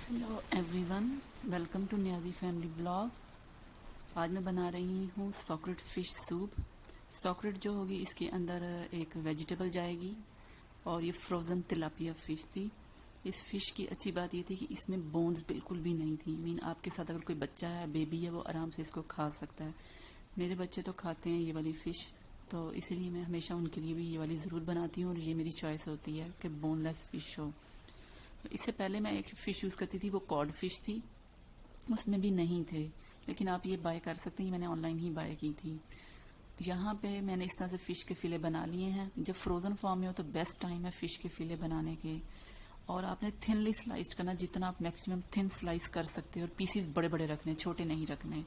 Hello everyone, welcome to Nyaji family blog. आज मैं बना रही हूँ सॉकेट फ़िश सूप। सॉकेट जो होगी इसके अंदर एक वेजिटेबल जाएगी और ये फ्रोज़न तिलापिया फ़िश थी। इस फ़िश की अच्छी बात ये थी कि इसमें बोन्स बिल्कुल भी नहीं थी। आपके साथ अगर कोई बच्चा है, बेबी है, वो आराम से इसको खा सकता है। मेरे बच्चे तो खाते हैं ये वाली फ़िश, तो इसलिए मैं हमेशा उनके लिए भी ये वाली ज़रूर बनाती हूँ और ये मेरी चॉइस होती है कि बोनलेस फ़िश हो। इससे पहले मैं एक फ़िश यूज़ करती थी, वो कॉड फ़िश थी, उसमें भी नहीं थे। लेकिन आप ये बाय कर सकते हैं, मैंने ऑनलाइन ही बाय की थी। यहाँ पे मैंने इस तरह से फ़िश के फ़िले बना लिए हैं। जब फ्रोज़न फॉर्म में हो तो बेस्ट टाइम है फ़िश के फ़िले बनाने के। और आपने थिनली स्लाइस्ड करना, जितना आप मैक्सिमम थिन स्लाइस कर सकते हो, और पीसीज बड़े बड़े रखने, छोटे नहीं रखने।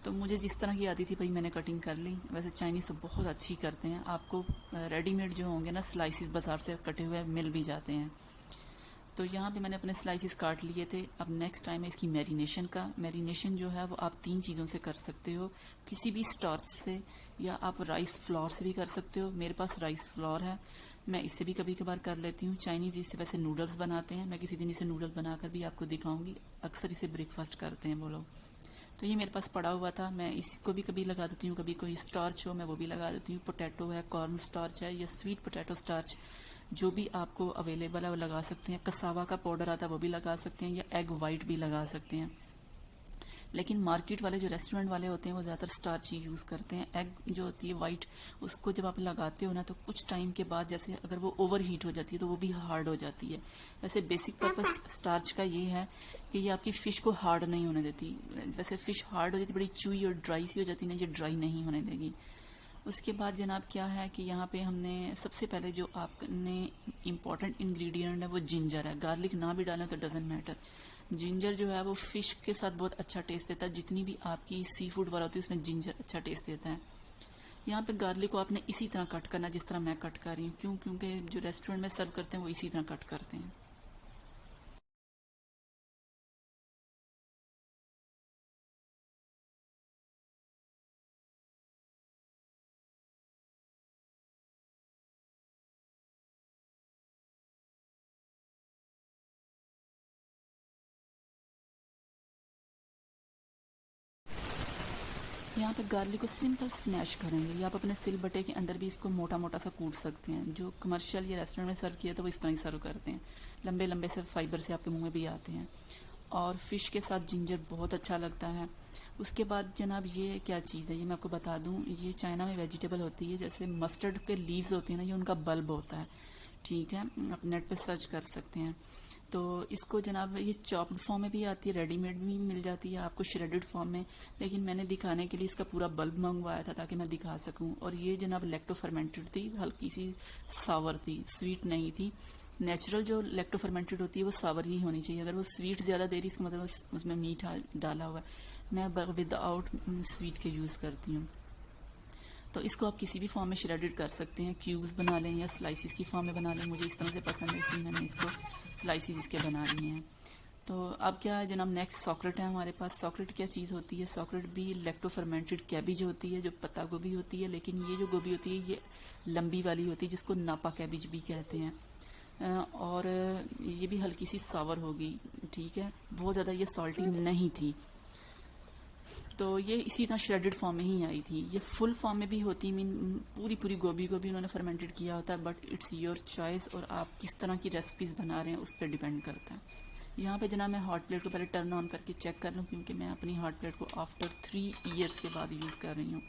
तो मुझे जिस तरह की आती थी भाई मैंने कटिंग कर ली। वैसे चाइनीज़ तो बहुत अच्छी करते हैं, आपको रेडीमेड जो होंगे ना स्लाइसिस बाजार से कटे हुए मिल भी जाते हैं। तो यहाँ पे मैंने अपने स्लाइसिस काट लिए थे। अब नेक्स्ट टाइम है इसकी मैरिनेशन जो है वो आप 3 चीज़ों से कर सकते हो। किसी भी स्टार्च से, या आप राइस फ्लोर से भी कर सकते हो। मेरे पास राइस फ्लोर है, मैं इससे भी कभी कभार कर लेती हूँ। चाइनीज़ इससे वैसे नूडल्स बनाते हैं, मैं किसी दिन इसे नूडल बनाकर भी आपको दिखाऊंगी। अक्सर इसे ब्रेकफास्ट करते हैं वो लोग। तो ये मेरे पास पड़ा हुआ था, मैं इसको भी कभी लगा देती हूँ। कभी कोई स्टार्च हो मैं वो भी लगा देती हूँ। पोटैटो है, कॉर्न स्टार्च है, या स्वीट पोटैटो स्टार्च, जो भी आपको अवेलेबल है वो लगा सकते हैं। कसावा का पाउडर आता है वो भी लगा सकते हैं, या एग वाइट भी लगा सकते हैं। लेकिन मार्केट वाले जो रेस्टोरेंट वाले होते हैं वो ज़्यादातर स्टार्च ही यूज़ करते हैं। एग जो होती है वाइट, उसको जब आप लगाते हो ना तो कुछ टाइम के बाद जैसे अगर वो ओवर हीट हो जाती है तो वो भी हार्ड हो जाती है। वैसे बेसिक पर्पस स्टार्च का ये है कि ये आपकी फ़िश को हार्ड नहीं होने देती। वैसे फ़िश हार्ड हो जाती, बड़ी चुई और ड्राई सी हो जाती है ना, ये ड्राई नहीं होने देगी। उसके बाद जनाब क्या है कि यहाँ पे हमने सबसे पहले जो आपने इम्पॉर्टेंट इंग्रेडिएंट है वो जिंजर है। गार्लिक ना भी डालें तो डजेंट मैटर। जिंजर जो है वो फिश के साथ बहुत अच्छा टेस्ट देता है। जितनी भी आपकी सी फूड वाला होती है उसमें जिंजर अच्छा टेस्ट देता है। यहाँ पे गार्लिक को आपने इसी तरह कट करना जिस तरह मैं कट कर रही हूँ। क्यों? क्योंकि जो रेस्टोरेंट में सर्व करते हैं वो इसी तरह कट करते हैं। यहाँ पे गार्लिक को सिंपल स्मैश करेंगे, या आप अपने सिल बटे के अंदर भी इसको मोटा मोटा सा कूट सकते हैं। जो कमर्शियल या रेस्टोरेंट में सर्व किया तो वो इस तरह ही सर्व करते हैं। लंबे लंबे से फाइबर से आपके मुंह में भी आते हैं। और फिश के साथ जिंजर बहुत अच्छा लगता है। उसके बाद जनाब ये क्या चीज़ है ये मैं आपको बता दूं। ये चाइना में वेजिटेबल होती है, जैसे मस्टर्ड के लीव्स होती है ना, ये उनका बल्ब होता है। ठीक है, आप नेट पे सर्च कर सकते हैं। तो इसको जनाब ये चॉप्ड फॉर्म में भी आती है, रेडीमेड भी मिल जाती है आपको श्रेडेड फॉर्म में। लेकिन मैंने दिखाने के लिए इसका पूरा बल्ब मंगवाया था ताकि मैं दिखा सकूं। और ये जनाब लैक्टो फर्मेंटेड थी, हल्की सी सावर थी, स्वीट नहीं थी। नेचुरल जो लैक्टो फर्मेंटेड होती है वो सावर ही होनी चाहिए। अगर वो स्वीट ज़्यादा दे रही इसका मतलब उसमें मीठा डाला हुआ है। मैं विदाउट स्वीट के यूज़ करती हूँ। तो इसको आप किसी भी फॉर्म में श्रेडेड कर सकते हैं, क्यूब्स बना लें या स्लाइसिस की फॉर्म में बना लें। मुझे इस तरह से पसंद है इसलिए मैंने इसको स्लाइसिस इसके बना लिए हैं। तो अब क्या है जनाब, नेक्स्ट सॉकेट है हमारे पास। सॉकेट क्या चीज़ होती है? सॉकेट भी लैक्टो फर्मेंटेड कैबिज होती है, जो पत्ता गोभी होती है। लेकिन ये जो गोभी होती है ये लंबी वाली होती है, जिसको नापा कैबिज भी कहते हैं। और ये भी हल्की सी सावर होगी। ठीक है, बहुत ज़्यादा ये सॉल्टी नहीं थी। तो ये इसी तरह श्रेडेड फॉर्म में ही आई थी। ये फुल फॉर्म में भी होती, पूरी पूरी गोभी को भी उन्होंने फर्मेंटेड किया होता है। बट इट्स योर चॉइस, और आप किस तरह की रेसिपीज़ बना रहे हैं उस पर डिपेंड करता है। यहाँ पे जनाब मैं हॉट प्लेट को पहले टर्न ऑन करके चेक कर लूँ, क्योंकि मैं अपनी हॉट प्लेट को आफ्टर 3 ईयर्स के बाद यूज़ कर रही हूँ।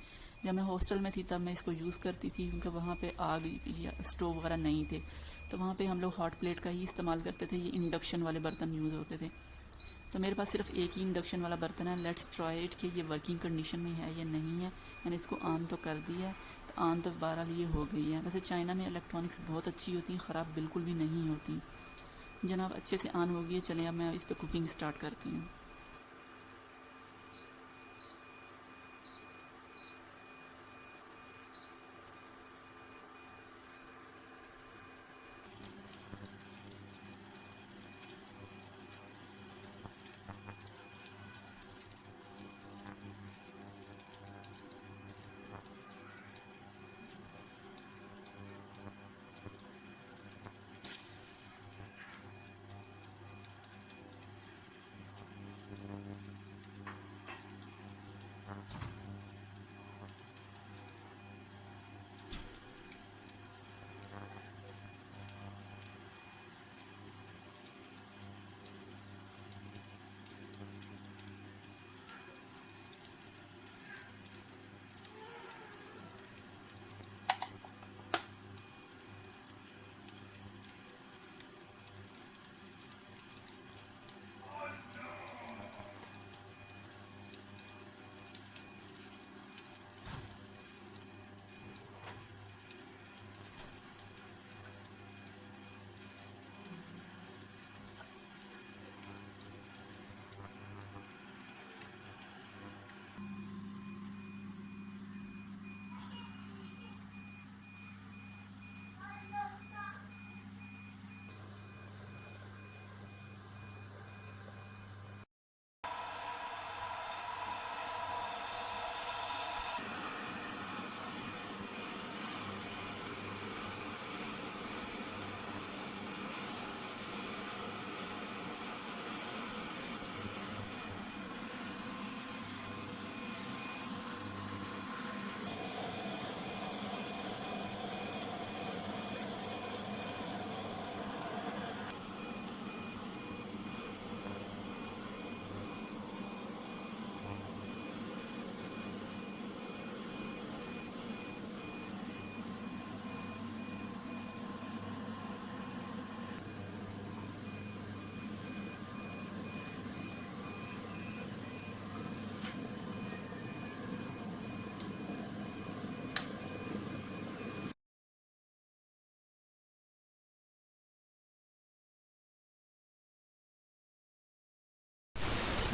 जब मैं हॉस्टल में थी तब मैं इसको यूज़ करती थी, क्योंकि वहाँ पे आग या स्टोव वगैरह नहीं थे। तो वहाँ पे हम लोग हॉट प्लेट का ही इस्तेमाल करते थे। ये इंडक्शन वाले बर्तन यूज़ होते थे। तो मेरे पास सिर्फ एक ही इंडक्शन वाला बर्तन है। लेट्स ट्राई इट कि ये वर्किंग कंडीशन में है या नहीं है। मैंने इसको ऑन तो कर दिया है, तो ऑन तो बहरहाल ये हो गई है। वैसे चाइना में इलेक्ट्रॉनिक्स बहुत अच्छी होती हैं, ख़राब बिल्कुल भी नहीं होती। जनाब अच्छे से ऑन हो गई है। चलें अब मैं इस पर कुकिंग स्टार्ट करती हूँ।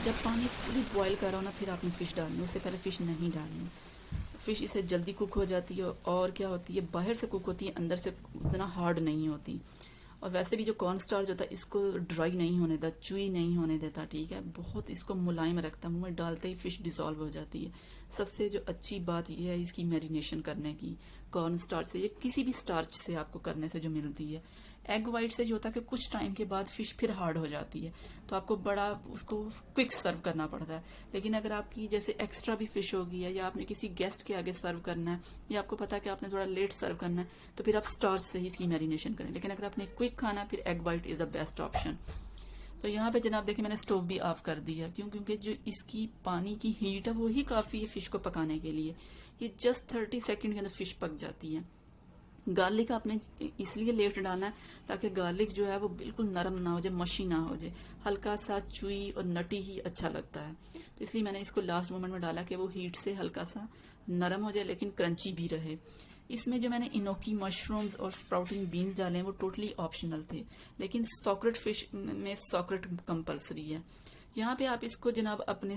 जब पानी फुली बॉयल कर रहा हो ना, फिर आपने फ़िश डालनी है, उससे पहले फ़िश नहीं डालनी। फ़िश इससे जल्दी कुक हो जाती है, और क्या होती है, बाहर से कुक होती है, अंदर से उतना हार्ड नहीं होती। और वैसे भी जो कॉर्न स्टार्च होता है इसको ड्राई नहीं होने देता, चुई नहीं होने देता, ठीक है, बहुत इसको मुलायम रखता है। मुंह में डालते ही फ़िश डिज़ोल्व हो जाती है। सबसे जो अच्छी बात यह है इसकी मैरिनेशन करने की, कॉर्न स्टार्च से या किसी भी स्टार्च से आपको करने से जो मिलती है। एग वाइट से जो होता है कि कुछ टाइम के बाद फ़िश फिर हार्ड हो जाती है, तो आपको बड़ा उसको क्विक सर्व करना पड़ता है। लेकिन अगर आपकी जैसे एक्स्ट्रा भी फ़िश होगी है, या आपने किसी गेस्ट के आगे सर्व करना है, या आपको पता है कि आपने थोड़ा लेट सर्व करना है, तो फिर आप स्टार्च से ही इसकी मैरिनेशन करें। लेकिन अगर आपने क्विक खाना, फिर egg white is the best option. तो यहाँ पे जनाब देखिए मैंने स्टोव भी ऑफ कर दिया, क्यों, क्योंकि जो इसकी पानी की हीट है वो ही काफ़ी है फ़िश को पकाने के लिए। ये जस्ट 30 सेकेंड के अंदर फ़िश पक जाती है। गार्लिक आपने इसलिए लेट डालना है ताकि गार्लिक जो है वो बिल्कुल नरम ना हो जाए, मशी ना हो जाए, हल्का सा चुई और नटी ही अच्छा लगता है। तो इसलिए मैंने इसको लास्ट मोमेंट में डाला कि वो हीट से हल्का सा नरम हो जाए लेकिन क्रंची भी रहे। इसमें जो मैंने इनोकी मशरूम्स और स्प्राउटिंग बीन्स डाले हैं वो टोटली ऑप्शनल थे, लेकिन सॉकरेट फिश में सॉकरेट कंपलसरी है। यहाँ पे आप इसको जनाब अपने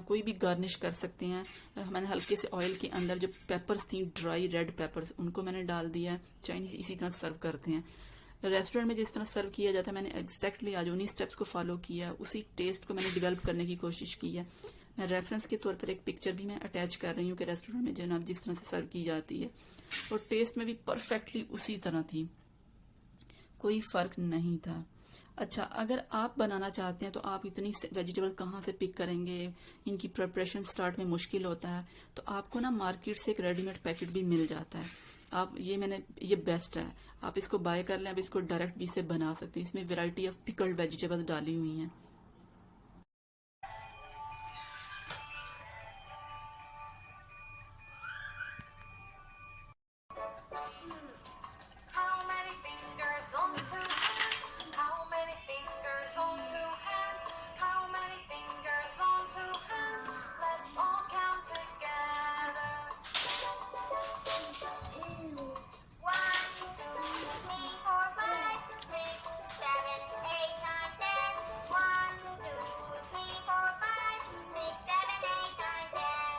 कोई भी गार्निश कर सकते हैं। मैंने हल्के से ऑयल के अंदर जो पेपर्स थी, ड्राई रेड पेपर्स, उनको मैंने डाल दिया है। चाइनीज इसी तरह सर्व करते हैं, रेस्टोरेंट में जिस तरह सर्व किया जाता है, मैंने एग्जैक्टली आज उन्हीं स्टेप्स को फॉलो किया, उसी टेस्ट को मैंने डेवलप करने की कोशिश की है। मैं रेफरेंस के तौर पर एक पिक्चर भी मैं अटैच कर रही हूँ कि रेस्टोरेंट में जनाब जिस तरह से सर्व की जाती है, और टेस्ट में भी परफेक्टली उसी तरह थी, कोई फ़र्क नहीं था। अच्छा, अगर आप बनाना चाहते हैं तो आप इतनी वेजिटेबल कहाँ से पिक करेंगे, इनकी प्रिपरेशन स्टार्ट में मुश्किल होता है, तो आपको ना मार्केट से एक रेडीमेड पैकेट भी मिल जाता है। आप ये बेस्ट है, आप इसको बाय कर लें। आप इसको डायरेक्ट भी से बना सकते हैं, इसमें वैरायटी ऑफ पिकल्ड वेजिटेबल्स डाली हुई हैं। How many fingers on two hands? How many fingers on two hands? How many fingers on two hands? Let's all count together. 1, 2, 3, 4, 5, 6, 7, 8, 9, 10. 1, 2, 3, 4, 5, 6, 7, 8, 9, 10.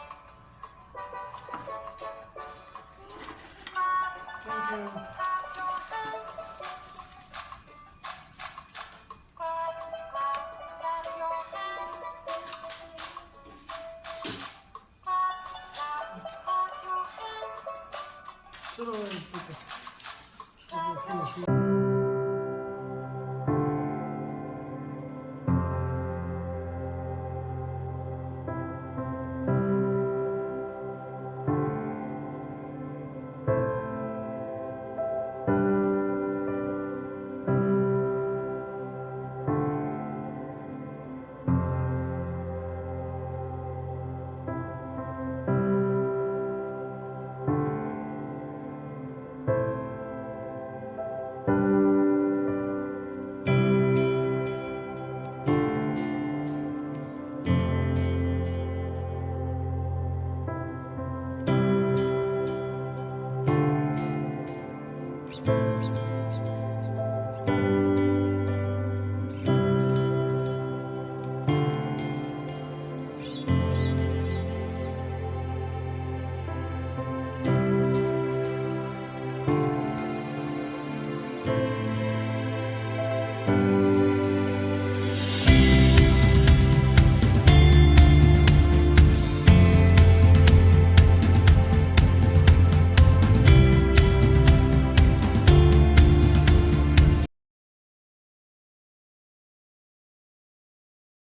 Clap, clap, clap your hands. Clap, clap, clap your hands. Clap, clap, clap your hands. चलो ठीक है, Clap your finish.